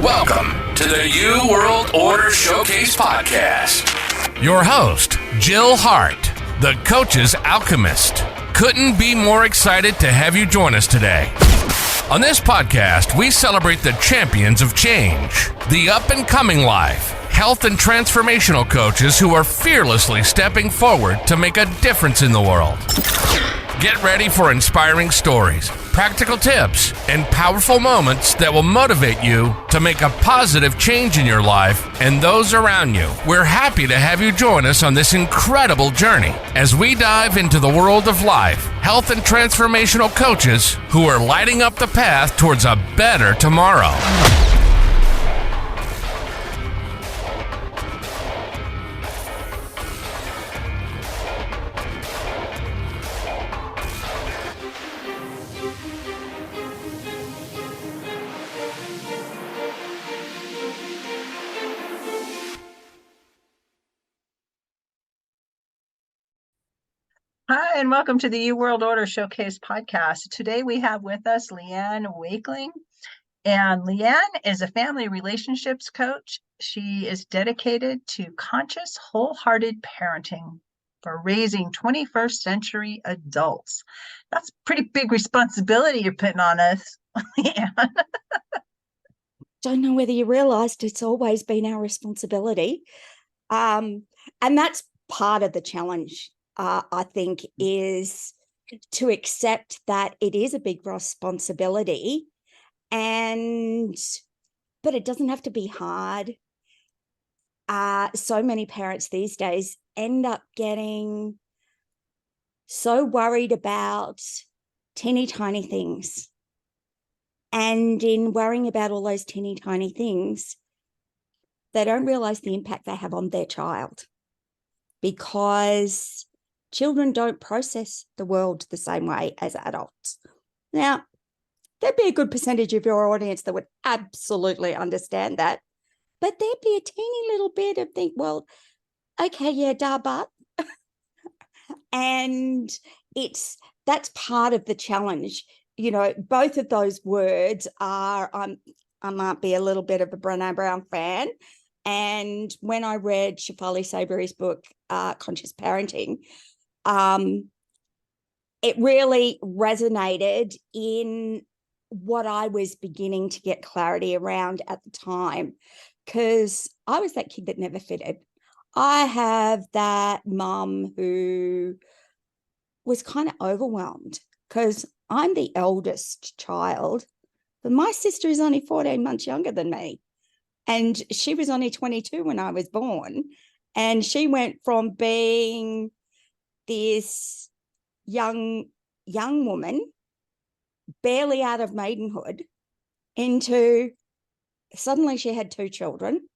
Welcome to the New World Order Showcase Podcast. Your host, Jill Hart, the Coach's Alchemist. Couldn't be more excited to have you join us today. On this podcast, we celebrate the champions of change, the up-and-coming life, health and transformational coaches who are fearlessly stepping forward to make a difference in the world. Get ready for inspiring stories, practical tips, and powerful moments that will motivate you to make a positive change in your life and those around you. We're happy to have you join us on this incredible journey as we dive into the world of life, health, and transformational coaches who are lighting up the path towards a better tomorrow. Hi, and welcome to the New World Order Showcase podcast. Today we have with us Leanne Wakeling, and Leanne is a family relationships coach. She is dedicated to conscious, wholehearted parenting for raising 21st century adults. That's a pretty big responsibility you're putting on us, Leanne. Don't know whether you realized it's always been our responsibility. And that's part of the challenge. I think, is to accept that it is a big responsibility, but it doesn't have to be hard. So many parents these days end up getting so worried about teeny tiny things. And in worrying about all those teeny tiny things, they don't realize the impact they have on their child, because children don't process the world the same way as adults. Now, there'd be a good percentage of your audience that would absolutely understand that, but there'd be a teeny little bit of think, well, okay, yeah, duh, but. And that's part of the challenge. You know, both of those words are, I might be a little bit of a Brené Brown fan. And when I read Shefali Saberi's book, Conscious Parenting, it really resonated in what I was beginning to get clarity around at the time, because I was that kid that never fitted. I have that mum who was kind of overwhelmed because I'm the eldest child, but my sister is only 14 months younger than me. And she was only 22 when I was born. And she went from being this young woman, barely out of maidenhood, into suddenly she had 2 children.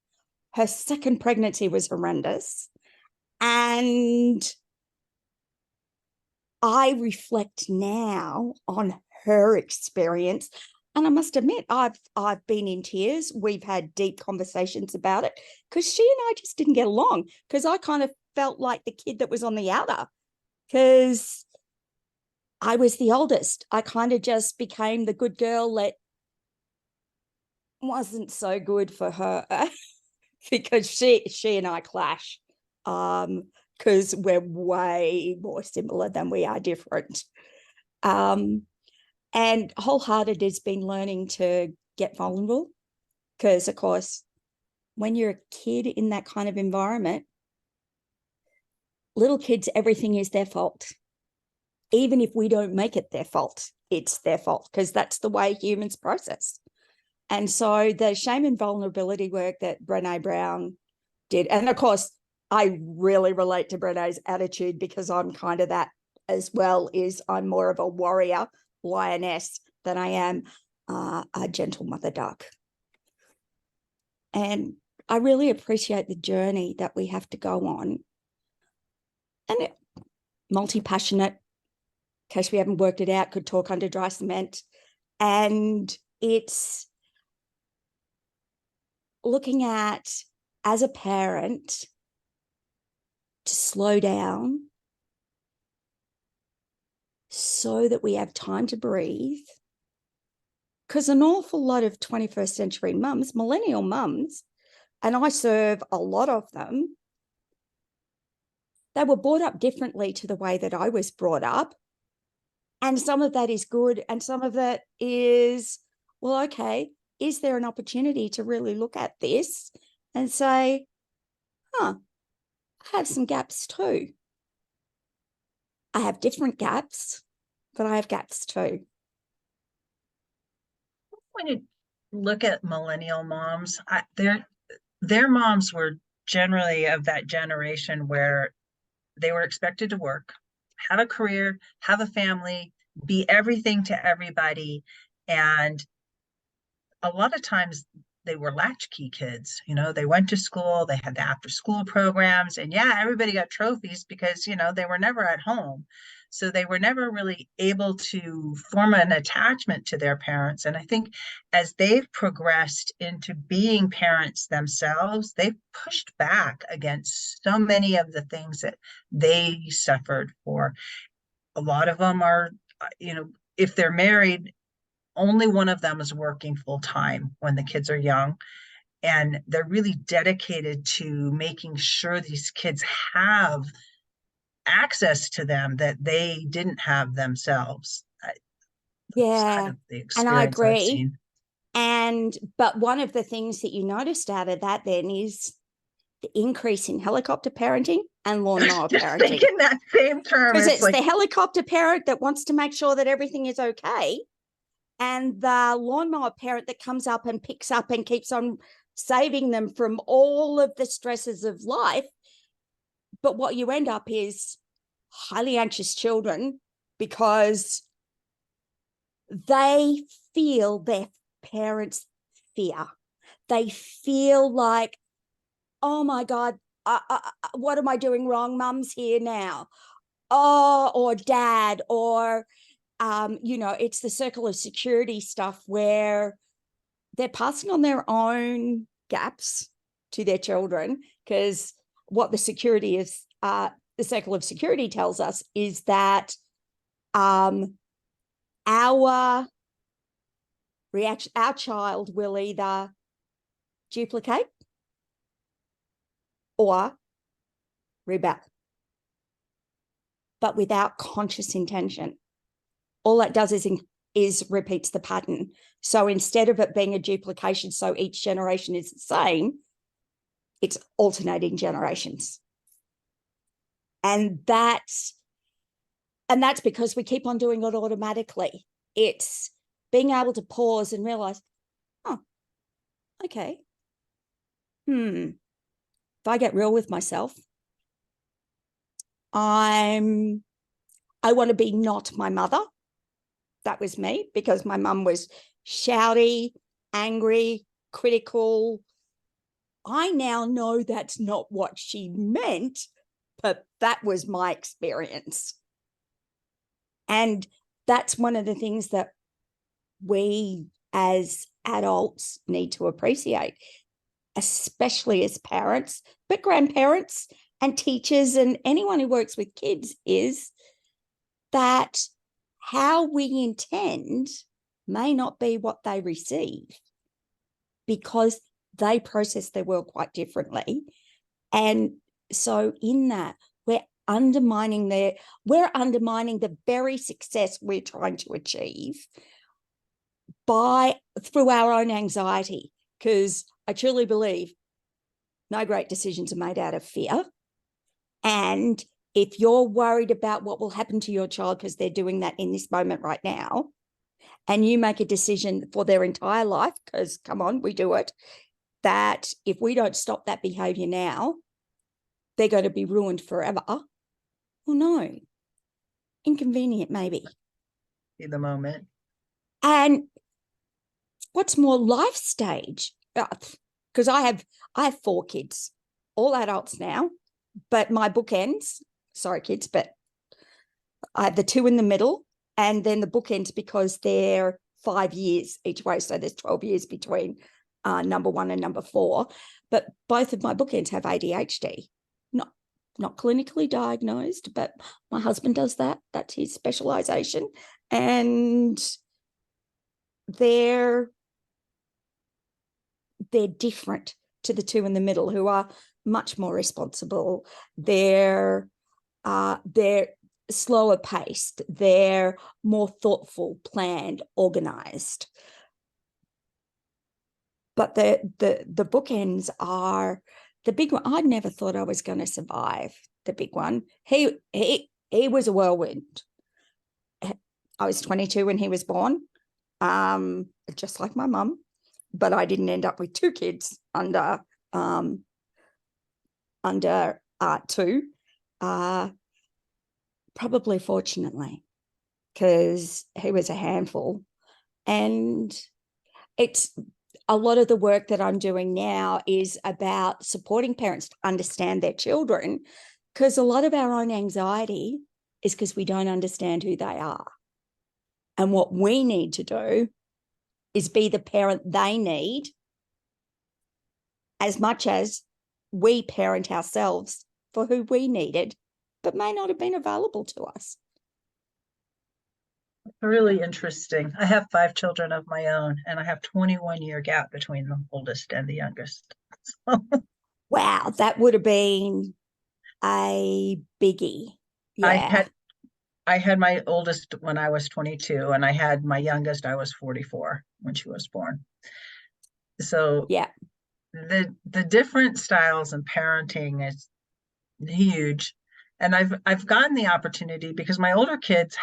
Her second pregnancy was horrendous. And I reflect now on her experience. And I must admit, I've been in tears. We've had deep conversations about it, because she and I just didn't get along, because I kind of felt like the kid that was on the outer, because I was the oldest. I kind of just became the good girl that wasn't so good for her because she and I clash, because we're way more similar than we are different. And Wholehearted has been learning to get vulnerable, because, of course, when you're a kid in that kind of environment, little kids, everything is their fault. Even if we don't make it their fault, it's their fault, because that's the way humans process. And so the shame and vulnerability work that Brené Brown did, and of course, I really relate to Brené's attitude, because I'm kind of that as well, is I'm more of a warrior lioness than I am a gentle mother duck. And I really appreciate the journey that we have to go on. And multi-passionate, in case we haven't worked it out, could talk under dry cement. And it's looking at, as a parent, to slow down so that we have time to breathe, Because an awful lot of 21st century mums, millennial mums, and I serve a lot of them, they were brought up differently to the way that I was brought up. And some of that is good. And some of that is, well, okay, is there an opportunity to really look at this and say, I have some gaps too. I have different gaps, but I have gaps too. When you look at millennial moms, their moms were generally of that generation where they were expected to work, have a career, have a family, be everything to everybody. And a lot of times they were latchkey kids. They went to school, they had the after school programs, and everybody got trophies because, they were never at home. So they were never really able to form an attachment to their parents. And I think as they've progressed into being parents themselves, they've pushed back against so many of the things that they suffered for. A lot of them are, if they're married, only one of them is working full time when the kids are young. And they're really dedicated to making sure these kids have access to them that they didn't have themselves. That's kind of the And I experience I've agree. seen. But one of the things that you noticed out of that then is the increase in helicopter parenting and lawnmower parenting. Thinking that same term. Because it's the helicopter parent that wants to make sure that everything is okay, and the lawnmower parent that comes up and picks up and keeps on saving them from all of the stresses of life. But what you end up is highly anxious children because they feel their parents' fear. They feel like, oh my God, what am I doing wrong? Mum's here now. Or dad, or, it's the circle of security stuff where they're passing on their own gaps to their children, because what the security is, the circle of security tells us is that our child will either duplicate or rebel, but without conscious intention. All that does is repeats the pattern. So instead of it being a duplication, so each generation is the same, it's alternating generations. And that's because we keep on doing it automatically. It's being able to pause and realize, okay, if I get real with myself, I want to be not my mother. That was me, because my mum was shouty, angry, critical. I now know that's not what she meant, but that was my experience. And that's one of the things that we as adults need to appreciate, especially as parents, but grandparents and teachers and anyone who works with kids, is that how we intend may not be what they receive, because they process their world quite differently. And so in that, we're undermining the very success we're trying to achieve through our own anxiety, because I truly believe no great decisions are made out of fear. And if you're worried about what will happen to your child because they're doing that in this moment right now, and you make a decision for their entire life, because come on, we do it, that if we don't stop that behavior now, they're going to be ruined forever. Well, no. Inconvenient, maybe. In the moment. And what's more, life stage, because I have 4 kids, all adults now, but my bookends, sorry kids, but I have the 2 in the middle, and then the bookends because they're 5 years each way, so there's 12 years between number 1 and number 4. But both of my bookends have ADHD, not clinically diagnosed, but my husband does that. That's his specialization. And they're different to the two in the middle, who are much more responsible. They're slower paced. They're more thoughtful, planned, organized. But the bookends are the big one. I never thought I was going to survive the big one. He was a whirlwind. I was 22 when he was born, just like my mum, but I didn't end up with two kids under two, probably fortunately, because he was a handful. And it's a lot of the work that I'm doing now is about supporting parents to understand their children, because a lot of our own anxiety is because we don't understand who they are. And what we need to do is be the parent they need, as much as we parent ourselves for who we needed, but may not have been available to us. Really interesting. I have 5 children of my own, and I have 21-year gap between the oldest and the youngest. Wow, that would have been a biggie. Yeah. I had my oldest when I was 22, and I had my youngest, I was 44 when she was born. So yeah, the different styles in parenting is huge. And I've gotten the opportunity because my older kids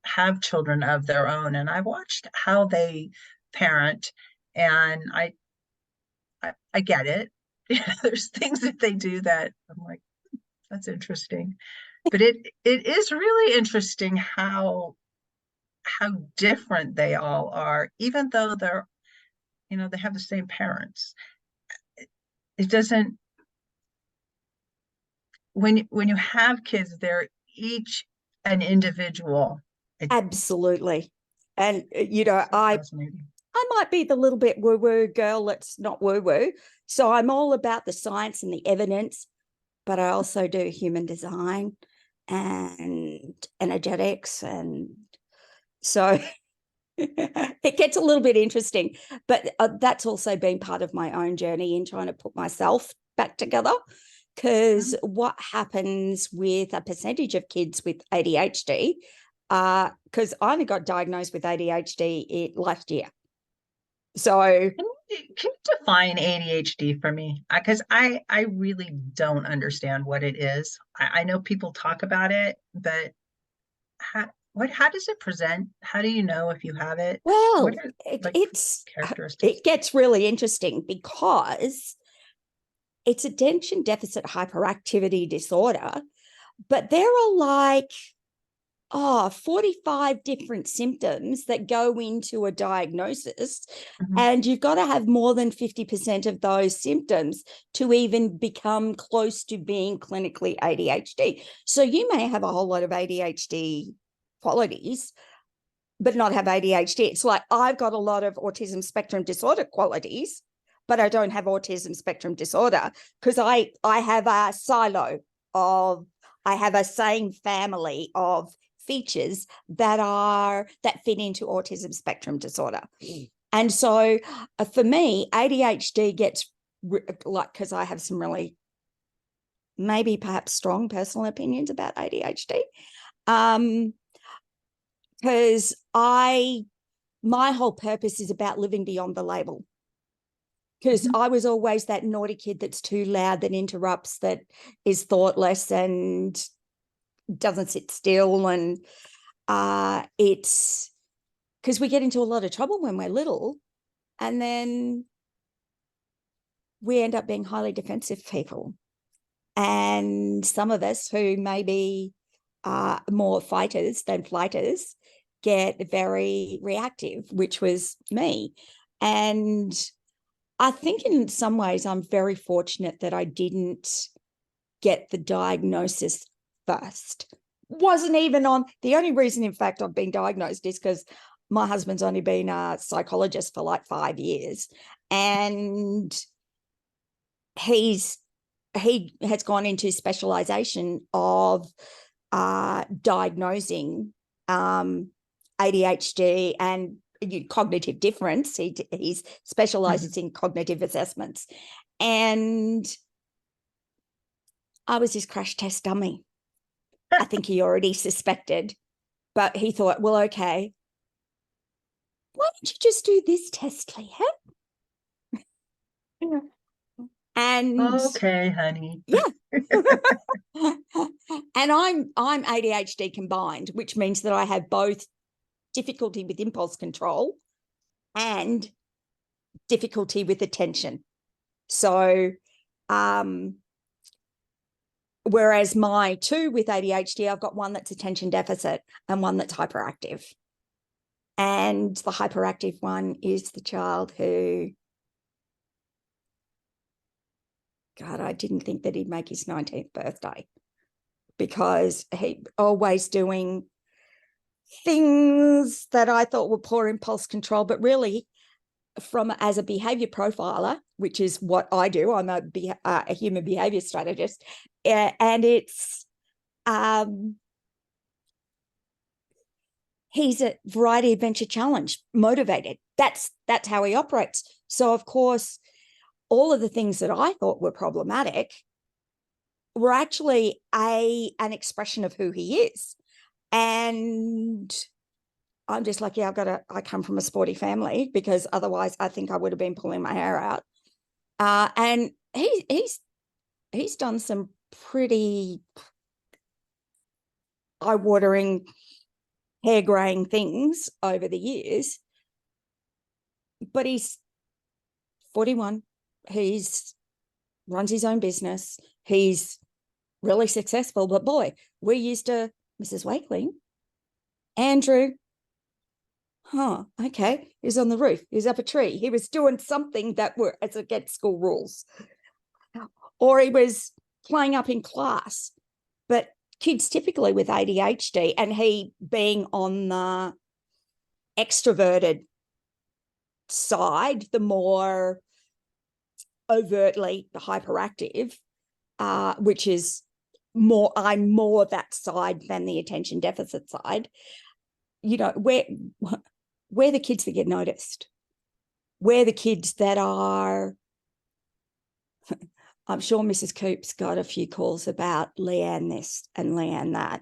have children of their own, and I've watched how they parent, and I get it. There's things that they do that I'm like, that's interesting. But it is really interesting how different they all are, even though they're, they have the same parents. It doesn't, when you have kids, they're each an individual. absolutely. And I might be the little bit woo-woo girl that's not woo-woo. So I'm all about the science and the evidence, but I also do human design and energetics. And so it gets a little bit interesting, but that's also been part of my own journey in trying to put myself back together. Because what happens with a percentage of kids with ADHD, because I only got diagnosed with ADHD last year. So can you define ADHD for me? Because I really don't understand what it is. I know people talk about it, but how does it present? How do you know if you have it? Well, it's characteristics? It gets really interesting because it's attention deficit hyperactivity disorder, but there are like 45 different symptoms that go into a diagnosis. And you've got to have more than 50% of those symptoms to even become close to being clinically ADHD. So you may have a whole lot of ADHD qualities, but not have ADHD. It's like I've got a lot of autism spectrum disorder qualities, but I don't have autism spectrum disorder because I have a silo of, I have a same family of features that fit into autism spectrum disorder. And so for me, ADHD gets like, because I have some really maybe perhaps strong personal opinions about ADHD. Because my whole purpose is about living beyond the label. Because I was always that naughty kid that's too loud, that interrupts, that is thoughtless and doesn't sit still. And it's because we get into a lot of trouble when we're little, and then we end up being highly defensive people. And some of us who maybe are more fighters than flighters get very reactive, which was me. And I think in some ways I'm very fortunate that I didn't get the diagnosis first. Wasn't even on, the only reason, in fact, I've been diagnosed is because my husband's only been a psychologist for like 5 years. And he has gone into specialization of diagnosing ADHD and cognitive difference. He specializes in cognitive assessments. And I was his crash test dummy. I think he already suspected, but he thought, well, okay, why don't you just do this test, Leanne? And okay, honey. yeah. And I'm ADHD combined, which means that I have both difficulty with impulse control and difficulty with attention. So, whereas my two with ADHD, I've got one that's attention deficit and one that's hyperactive. And the hyperactive one is the child who, God, I didn't think that he'd make his 19th birthday because he always doing things that I thought were poor impulse control, but really as a behavior profiler, which is what I do, I'm a human behavior strategist, and it's he's a variety adventure challenge motivated. That's how he operates. So of course, all of the things that I thought were problematic were actually an expression of who he is. And I'm just like, yeah, I come from a sporty family, because otherwise I think I would have been pulling my hair out. And he's done some pretty eye-watering, hair-graying things over the years, but he's 41. He's runs his own business. He's really successful. But boy, we used to, Mrs. Wakeling, Andrew, okay, he was on the roof, he was up a tree, he was doing something that were as against school rules, or he was playing up in class. But kids typically with ADHD, and he being on the extroverted side, the more overtly hyperactive, which is I'm more that side than the attention deficit side. You know, we're the kids that get noticed. We're the kids that are, I'm sure Mrs. Coop's got a few calls about Leanne this and Leanne that.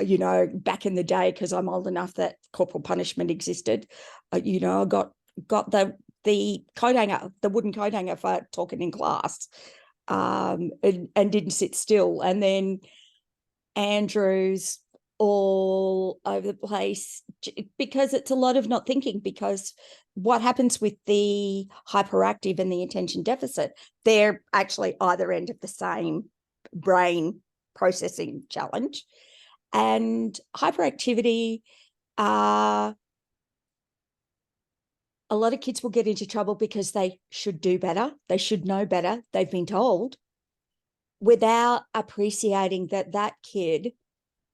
You know, back in the day, because I'm old enough that corporal punishment existed, you know, I got the coat hanger, the wooden coat hanger for talking in class, and didn't sit still. And then Andrew's all over the place, because it's a lot of not thinking, because what happens with the hyperactive and the attention deficit, they're actually either end of the same brain processing challenge. And hyperactivity, a lot of kids will get into trouble because they should do better, they should know better, they've been told, without appreciating that kid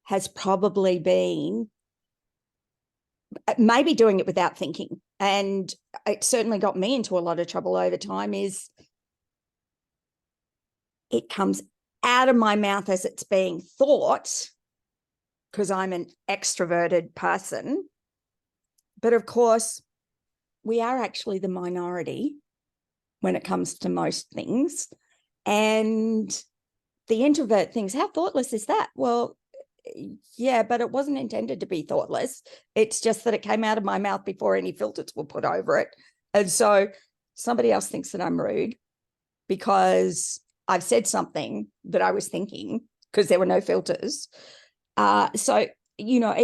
has probably been maybe doing it without thinking. And it certainly got me into a lot of trouble over time, is it comes out of my mouth as it's being thought, because I'm an extroverted person. But of course, we are actually the minority when it comes to most things. And the introvert thinks, how thoughtless is that? Well, yeah, but it wasn't intended to be thoughtless. It's just that it came out of my mouth before any filters were put over it. And so somebody else thinks that I'm rude because I've said something that I was thinking, because there were no filters. So, you know,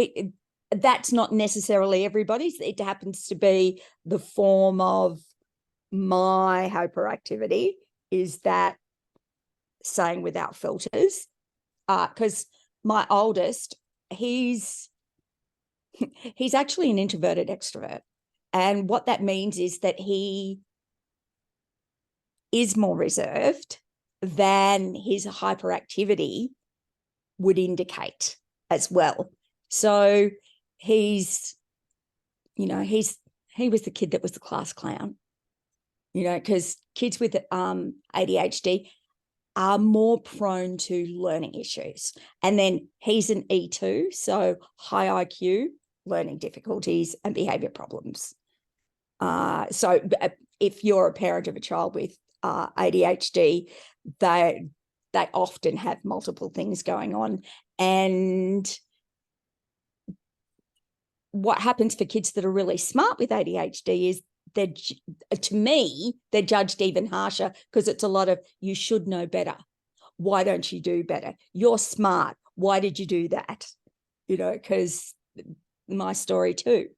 that's not necessarily everybody's. It happens to be the form of my hyperactivity, is that saying without filters. Because my oldest, he's actually an introverted extrovert. And what that means is that he is more reserved than his hyperactivity would indicate as well. So he's, you know, he was the kid that was the class clown, you know, because kids with ADHD are more prone to learning issues. And then he's an E2, so high IQ, learning difficulties and behavior problems. So if you're a parent of a child with ADHD, they often have multiple things going on. And what happens for kids that are really smart with ADHD is to me, they're judged even harsher, because it's a lot of, you should know better. Why don't you do better? You're smart. Why did you do that? You know, because my story too.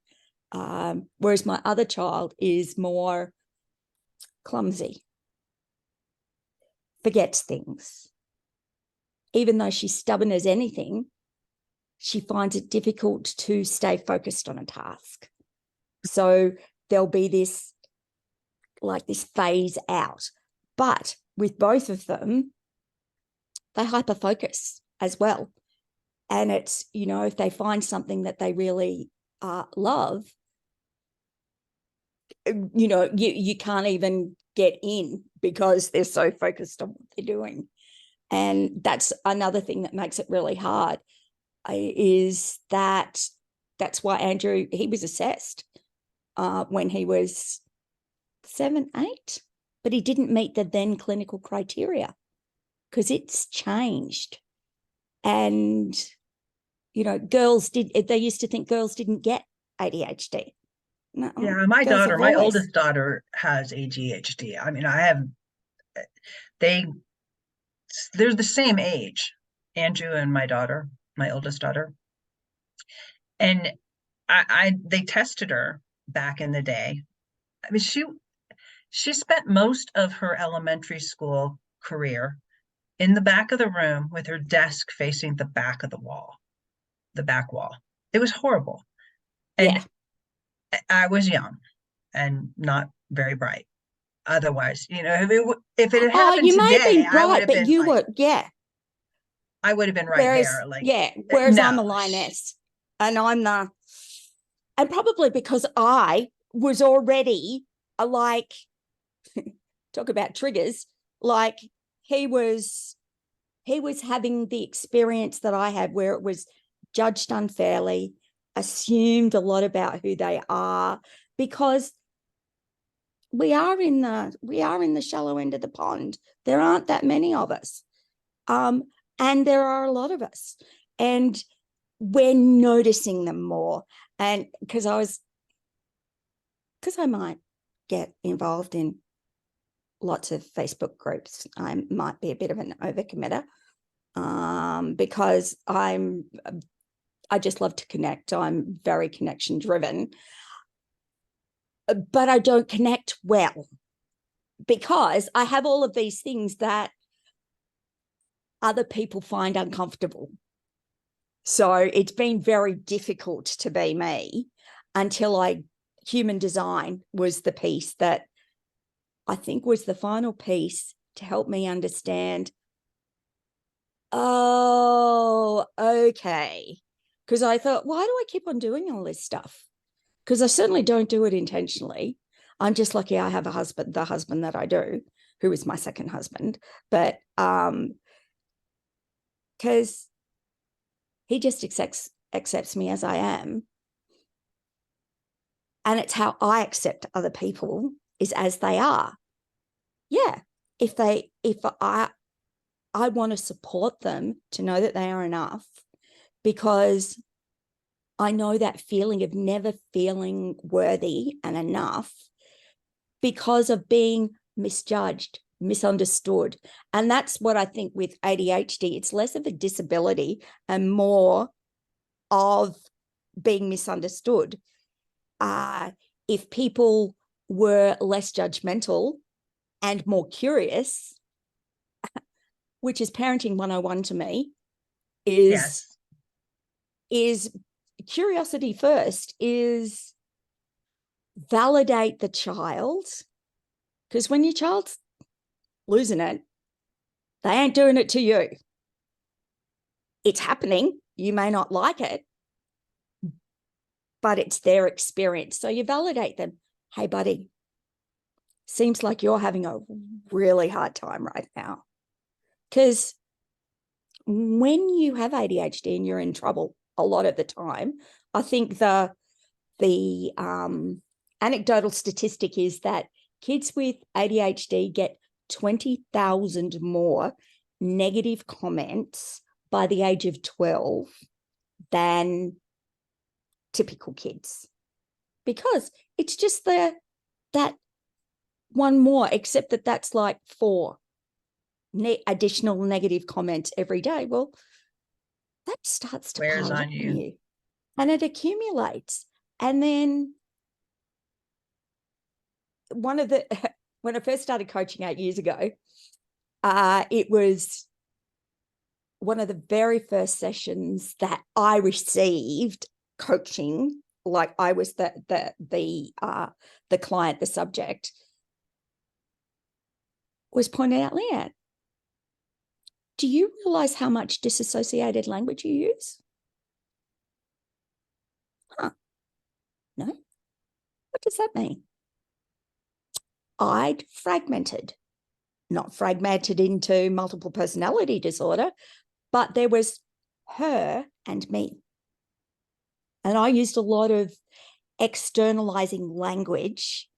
Whereas my other child is more clumsy, forgets things. Even though she's stubborn as anything, she finds it difficult to stay focused on a task. So there'll be this phase out. But with both of them, they hyper-focus as well. And it's, you know, if they find something that they really love, you know, you can't even get in because they're so focused on what they're doing. And that's another thing that makes it really hard, is that's why Andrew, he was assessed when he was 7, 8, but he didn't meet the then clinical criteria because it's changed. And, you know, they used to think girls didn't get ADHD. No, Yeah, my oldest daughter has ADHD. I mean, they're the same age, Andrew and my daughter, my oldest daughter. And they tested her back in the day. I mean, she spent most of her elementary school career in the back of the room with her desk facing the back of the back wall. It was horrible. And I was young and not very bright. Otherwise, you know, if it had happened you today, may have been bright, but you were, I would have been right there. Whereas I'm a lioness, and and probably because I was already talk about triggers, like he was having the experience that I had, where it was judged unfairly, assumed a lot about who they are, because we are in the shallow end of the pond. There aren't that many of us. And there are a lot of us. And we're noticing them more. And because I might get involved in lots of Facebook groups, I might be a bit of an overcommitter, because I just love to connect. I'm very connection driven. But I don't connect well because I have all of these things that other people find uncomfortable. So it's been very difficult to be me until human design was the piece that I think was the final piece to help me understand, oh, okay. Because I thought, why do I keep on doing all this stuff? Because I certainly don't do it intentionally. I'm just lucky I have a husband, the husband that I do, who is my second husband. But because he just accepts me as I am. And it's how I accept other people, is as they are. Yeah. If I want to support them to know that they are enough, because I know that feeling of never feeling worthy and enough because of being misjudged, misunderstood. And that's what I think with ADHD, it's less of a disability and more of being misunderstood. If people were less judgmental and more curious, which is parenting 101 to me, is curiosity first, is validate the child, because when your child's losing it, they ain't doing it to you. It's happening. You may not like it, but it's their experience. So you validate them. Hey, buddy, seems like you're having a really hard time right now. Because when you have ADHD and you're in trouble a lot of the time, I think the anecdotal statistic is that kids with ADHD get 20,000 more negative comments by the age of 12 than typical kids, because it's just that one more, except that that's like 4 additional negative comments every day. Well, that starts to Wears pile on up you. on you, and it accumulates. And then when I first started coaching 8 years ago, it was one of the very first sessions that I received coaching, like I was the client, the subject, was pointed out, Leanne, do you realize how much disassociated language you use? Huh? No. What does that mean? I'd fragmented, not fragmented into multiple personality disorder, but there was her and me. And I used a lot of externalizing language,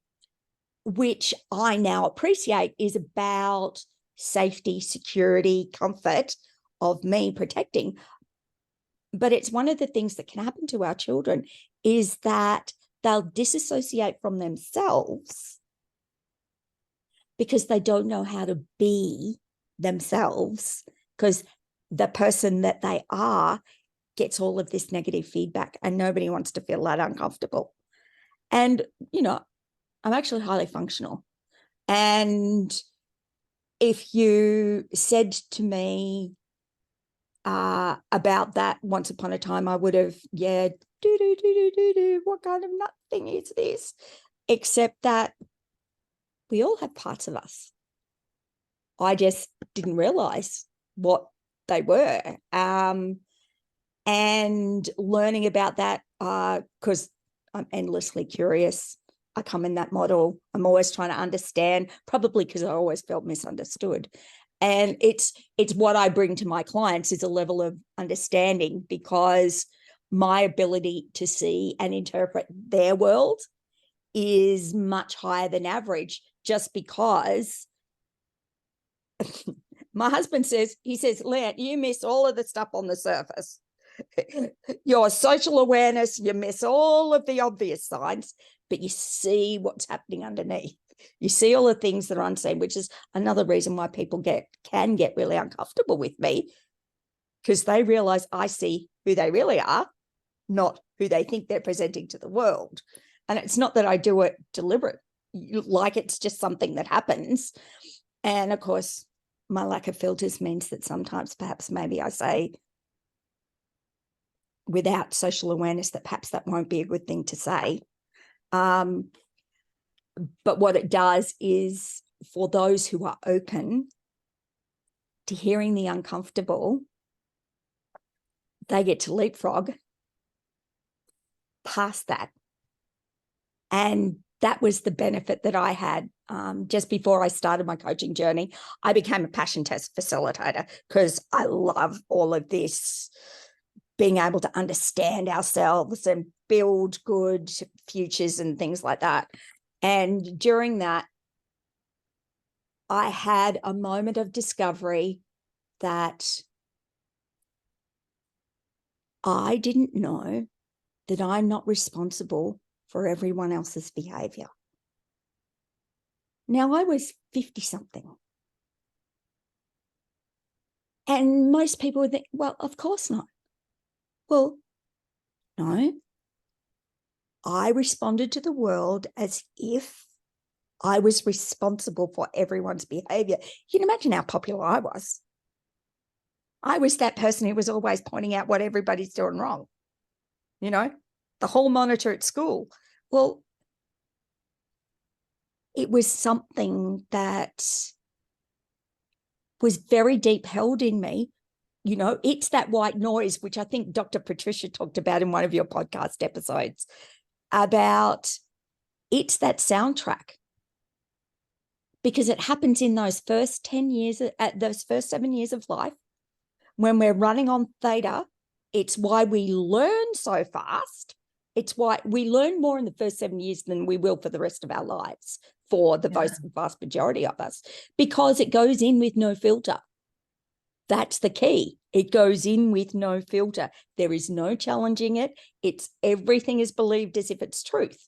which I now appreciate is about safety, security, comfort of me protecting. But it's one of the things that can happen to our children is that they'll disassociate from themselves because they don't know how to be themselves, because the person that they are gets all of this negative feedback and nobody wants to feel that uncomfortable. And, I'm actually highly functional. And if you said to me about that once upon a time, I would have, what kind of nut thing is this? Except that we all have parts of us. I just didn't realize what they were. And learning about that, because I'm endlessly curious. I come in that model. I'm always trying to understand, probably because I always felt misunderstood. And it's what I bring to my clients is a level of understanding, because my ability to see and interpret their world is much higher than average, just because my husband says, Leanne, you miss all of the stuff on the surface. Your social awareness, you miss all of the obvious signs, but you see what's happening underneath. You see all the things that are unseen, which is another reason why people can get really uncomfortable with me, because they realize I see who they really are, not who they think they're presenting to the world. And it's not that I do it deliberate, like it's just something that happens. And of course, my lack of filters means that sometimes perhaps maybe I say without social awareness that perhaps that won't be a good thing to say. But what it does is, for those who are open to hearing the uncomfortable, they get to leapfrog past that. And that was the benefit that I had. Just before I started my coaching journey, I became a passion test facilitator, because I love all of this, being able to understand ourselves and build good futures and things like that. And during that, I had a moment of discovery that I didn't know that I'm not responsible for everyone else's behavior. Now, I was 50-something. And most people would think, well, of course not. Well, no. I responded to the world as if I was responsible for everyone's behavior. You can imagine how popular I was. I was that person who was always pointing out what everybody's doing wrong. The hall monitor at school. Well, it was something that was very deep held in me. It's that white noise, which I think Dr. Patricia talked about in one of your podcast episodes, about it's that soundtrack, because it happens in those first 10 years, at those first 7 years of life, when we're running on theta. It's why we learn so fast. It's why we learn more in the first 7 years than we will for the rest of our lives, for the vast majority of us, because it goes in with no filter. That's the key. It goes in with no filter. There is no challenging it. It's everything is believed as if it's truth.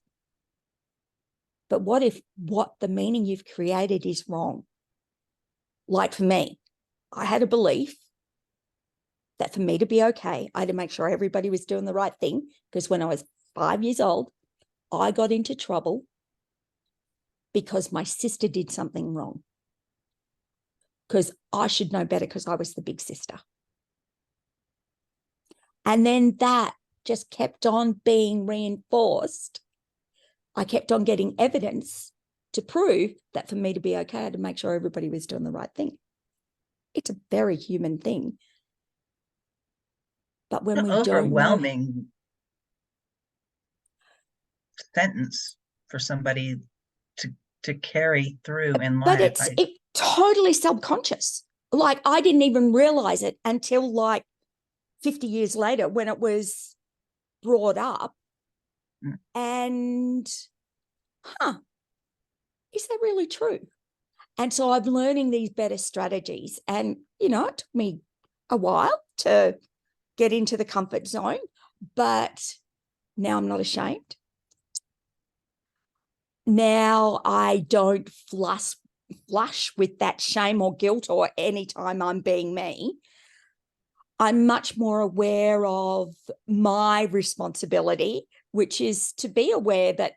But what if what the meaning you've created is wrong? Like for me, I had a belief that for me to be okay, I had to make sure everybody was doing the right thing, because when I was 5 years old, I got into trouble because my sister did something wrong, because I should know better because I was the big sister. And then that just kept on being reinforced. I kept on getting evidence to prove that for me to be okay, I had to make sure everybody was doing the right thing. It's a very human thing. But when we don't know, overwhelming sentence for somebody to carry through in life. But it's totally subconscious. Like I didn't even realize it until like 50 years later when it was brought up. And is that really true? And so I'm learning these better strategies. And, you know, it took me a while to get into the comfort zone, but now I'm not ashamed. Now I don't flush with that shame or guilt or anytime I'm being me. I'm much more aware of my responsibility, which is to be aware that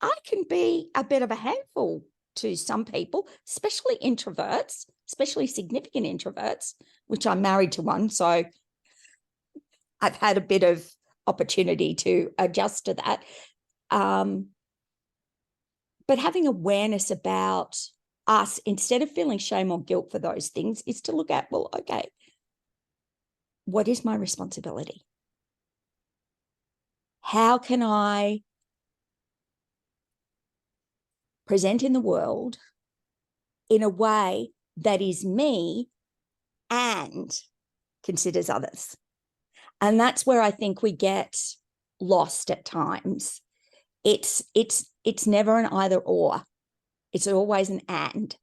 I can be a bit of a handful to some people, especially introverts, especially significant introverts, which I'm married to one. So I've had a bit of opportunity to adjust to that. But having awareness about us, instead of feeling shame or guilt for those things, is to look at, well, okay, what is my responsibility? How can I present in the world in a way that is me and considers others? And that's where I think we get lost at times. It's never an either or. It's always an and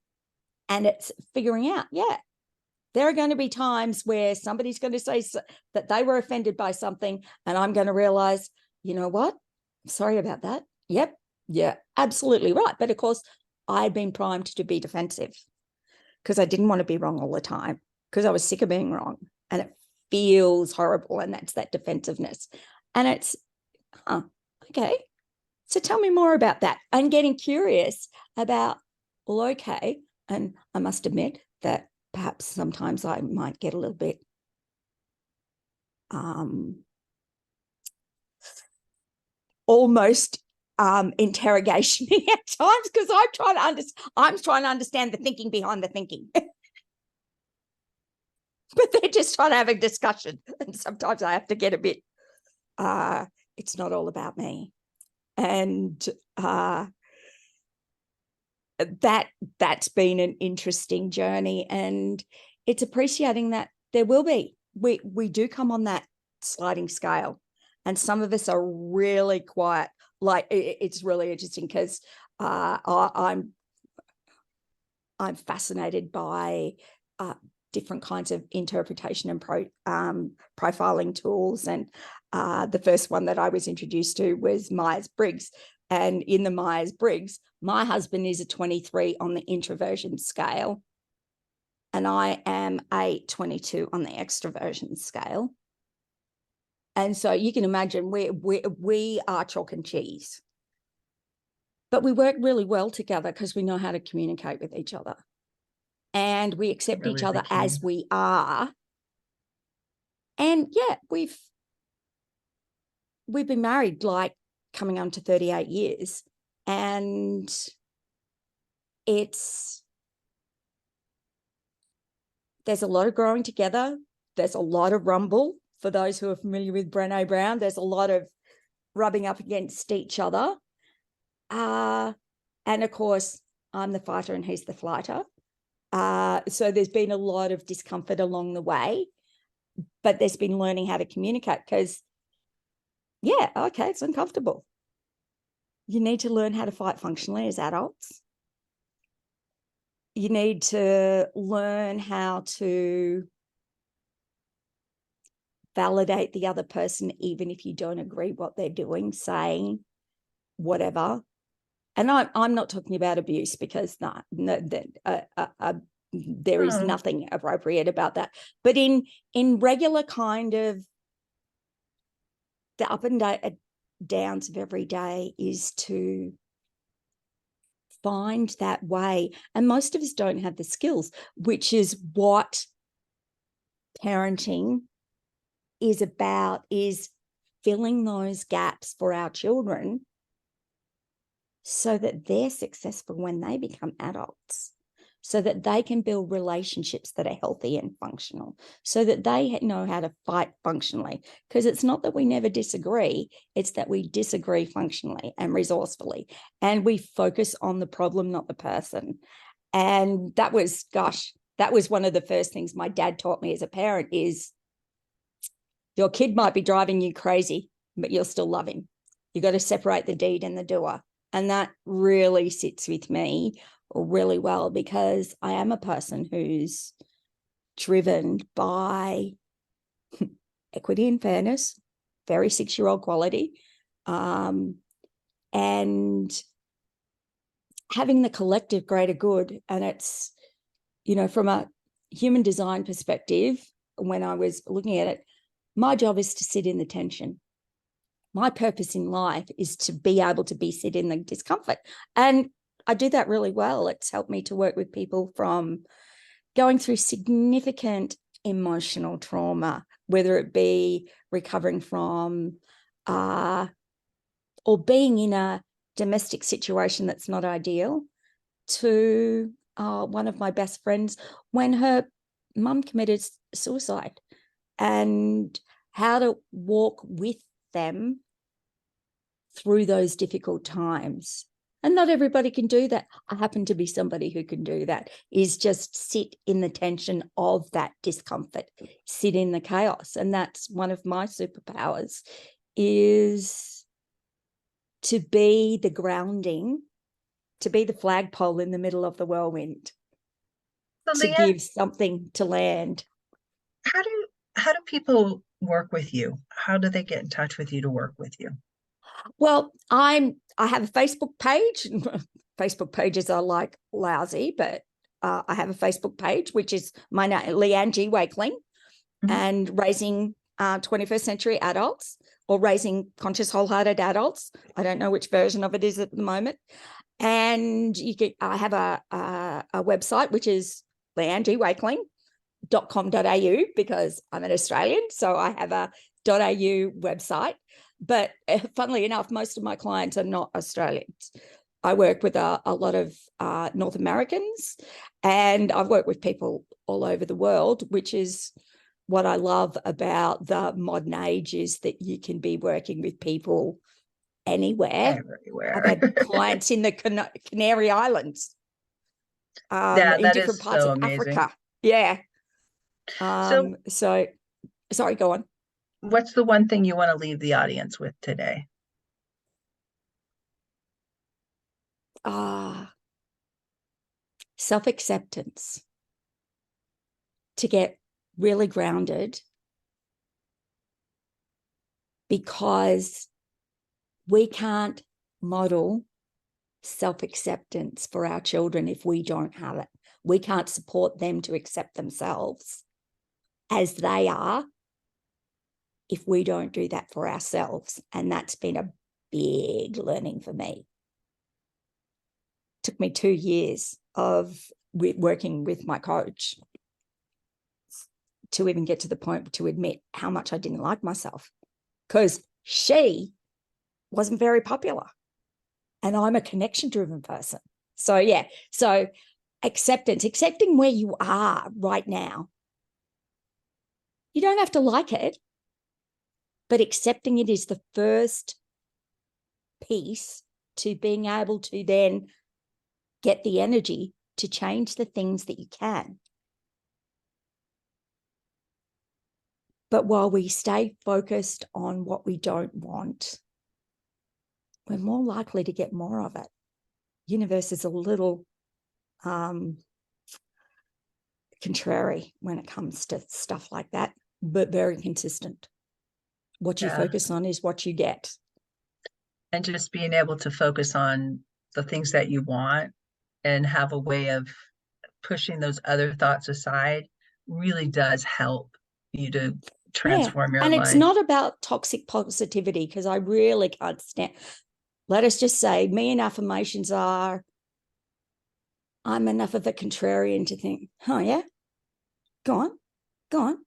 it's figuring out, there are going to be times where somebody's going to say that they were offended by something, and I'm going to realize, you know what? Sorry about that. Yep. Yeah, absolutely right. But of course, I'd been primed to be defensive because I didn't want to be wrong all the time, because I was sick of being wrong, and it feels horrible. And that's that defensiveness. And it's, okay. So tell me more about that, and getting curious about, well, okay. And I must admit that perhaps sometimes I might get a little bit almost interrogation at times, because I'm trying to understand the thinking behind the thinking. But they're just trying to have a discussion. And sometimes I have to get a bit, it's not all about me. And that's been an interesting journey, and it's appreciating that there will be, we do come on that sliding scale, and some of us are really quiet. Like it's really interesting because I'm fascinated by different kinds of interpretation and profiling tools. And the first one that I was introduced to was Myers-Briggs. And in the Myers-Briggs, my husband is a 23 on the introversion scale, and I am a 22 on the extroversion scale. And so you can imagine we are chalk and cheese. But we work really well together because we know how to communicate with each other. And we accept each other as we are. And we've been married like coming on to 38 years. And there's a lot of growing together. There's a lot of rumble. For those who are familiar with Brené Brown, there's a lot of rubbing up against each other. And of course, I'm the fighter and he's the flighter. So there's been a lot of discomfort along the way. but there's been learning how to communicate because, yeah, okay, it's uncomfortable. You need to learn how to fight functionally as adults. You need to learn how to validate the other person, even if you don't agree what they're doing, saying, whatever. And I'm not talking about abuse because there is nothing appropriate about that. But in regular kind of the up and downs of every day is to find that way. And most of us don't have the skills, which is what parenting is about, is filling those gaps for our children so that they're successful when they become adults, so that they can build relationships that are healthy and functional, so that they know how to fight functionally. Because it's not that we never disagree, it's that we disagree functionally and resourcefully, and we focus on the problem, not the person. And that was one of the first things my dad taught me as a parent is your kid might be driving you crazy, but you'll still love him. You got to separate the deed and the doer. And that really sits with me really well because I am a person who's driven by equity and fairness, very 6-year-old quality, and having the collective greater good. And it's, from a human design perspective, when I was looking at it, my job is to sit in the tension. My purpose in life is to be able to sit in the discomfort. And I do that really well. It's helped me to work with people from going through significant emotional trauma, whether it be recovering from or being in a domestic situation that's not ideal, to one of my best friends when her mum committed suicide, and how to walk with them through those difficult times. And not everybody can do that. I happen to be somebody who can do that, is just sit in the tension of that discomfort, sit in the chaos. And that's one of my superpowers, is to be the grounding, to be the flagpole in the middle of the whirlwind, So to Leanne, give something to land. How do people work with you? How do they get in touch with you to work with you? Well, I have a Facebook page. Facebook pages are like lousy, but I have a Facebook page, which is my name, Leanne G. Wakeling, and raising 21st century adults, or raising conscious wholehearted adults. I don't know which version of it is at the moment. And I have a website, which is leannegwakeling.com.au, because I'm an Australian. So I have a .au website. But funnily enough, most of my clients are not Australians. I work with a lot of North Americans, and I've worked with people all over the world, which is what I love about the modern age, is that you can be working with people anywhere. Everywhere. I've had clients in the Canary Islands, Yeah, in that different is parts so of amazing. Africa. Yeah. So Sorry, go on. what's the one thing you want to leave the audience with today? Self-acceptance. To get really grounded, because we can't model self-acceptance for our children if we don't have it. We can't support them to accept themselves as they are if we don't do that for ourselves. And that's been a big learning for me. It took me 2 years of working with my coach to even get to the point to admit how much I didn't like myself, because she wasn't very popular. And I'm a connection-driven person. So, yeah. So acceptance, accepting where you are right now. You don't have to like it, but accepting it is the first piece to being able to then get the energy to change the things that you can. But while we stay focused on what we don't want, we're more likely to get more of it. Universe is a little contrary when it comes to stuff like that, but very consistent. What you focus on is what you get. And just being able to focus on the things that you want and have a way of pushing those other thoughts aside really does help you to transform your life. And it's not about toxic positivity, because I really can't stand. Let us just say me and affirmations are, I'm enough of a contrarian to think, oh yeah, go on.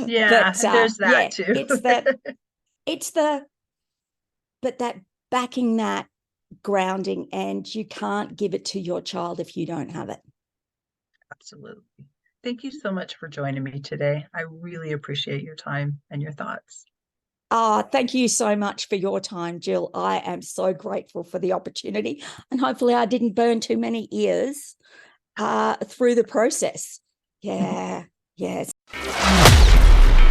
Yeah, but, there's that too. But that backing, that grounding, and you can't give it to your child if you don't have it. Absolutely. Thank you so much for joining me today. I really appreciate your time and your thoughts. Thank you so much for your time, Jill. I am so grateful for the opportunity, and hopefully I didn't burn too many ears through the process. Yeah, yes.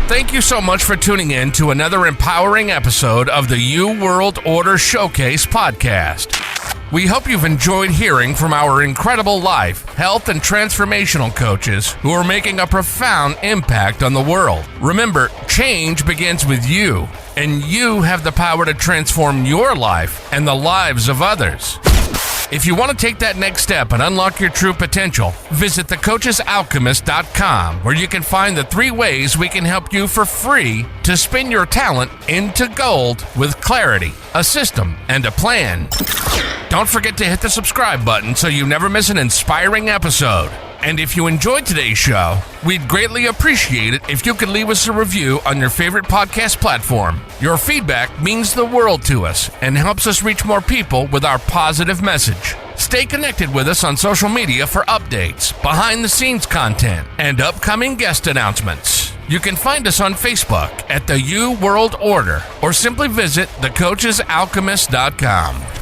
Thank you so much for tuning in to another empowering episode of the You World Order Showcase podcast. We hope you've enjoyed hearing from our incredible life, health, and transformational coaches who are making a profound impact on the world. Remember, change begins with you, and you have the power to transform your life and the lives of others. If you want to take that next step and unlock your true potential, visit thecoachesalchemist.com, where you can find the 3 ways we can help you for free to spin your talent into gold with clarity, a system, and a plan. Don't forget to hit the subscribe button so you never miss an inspiring episode. And if you enjoyed today's show, we'd greatly appreciate it if you could leave us a review on your favorite podcast platform. Your feedback means the world to us and helps us reach more people with our positive message. Stay connected with us on social media for updates, behind-the-scenes content, and upcoming guest announcements. You can find us on Facebook at the You World Order, or simply visit thecoachesalchemist.com.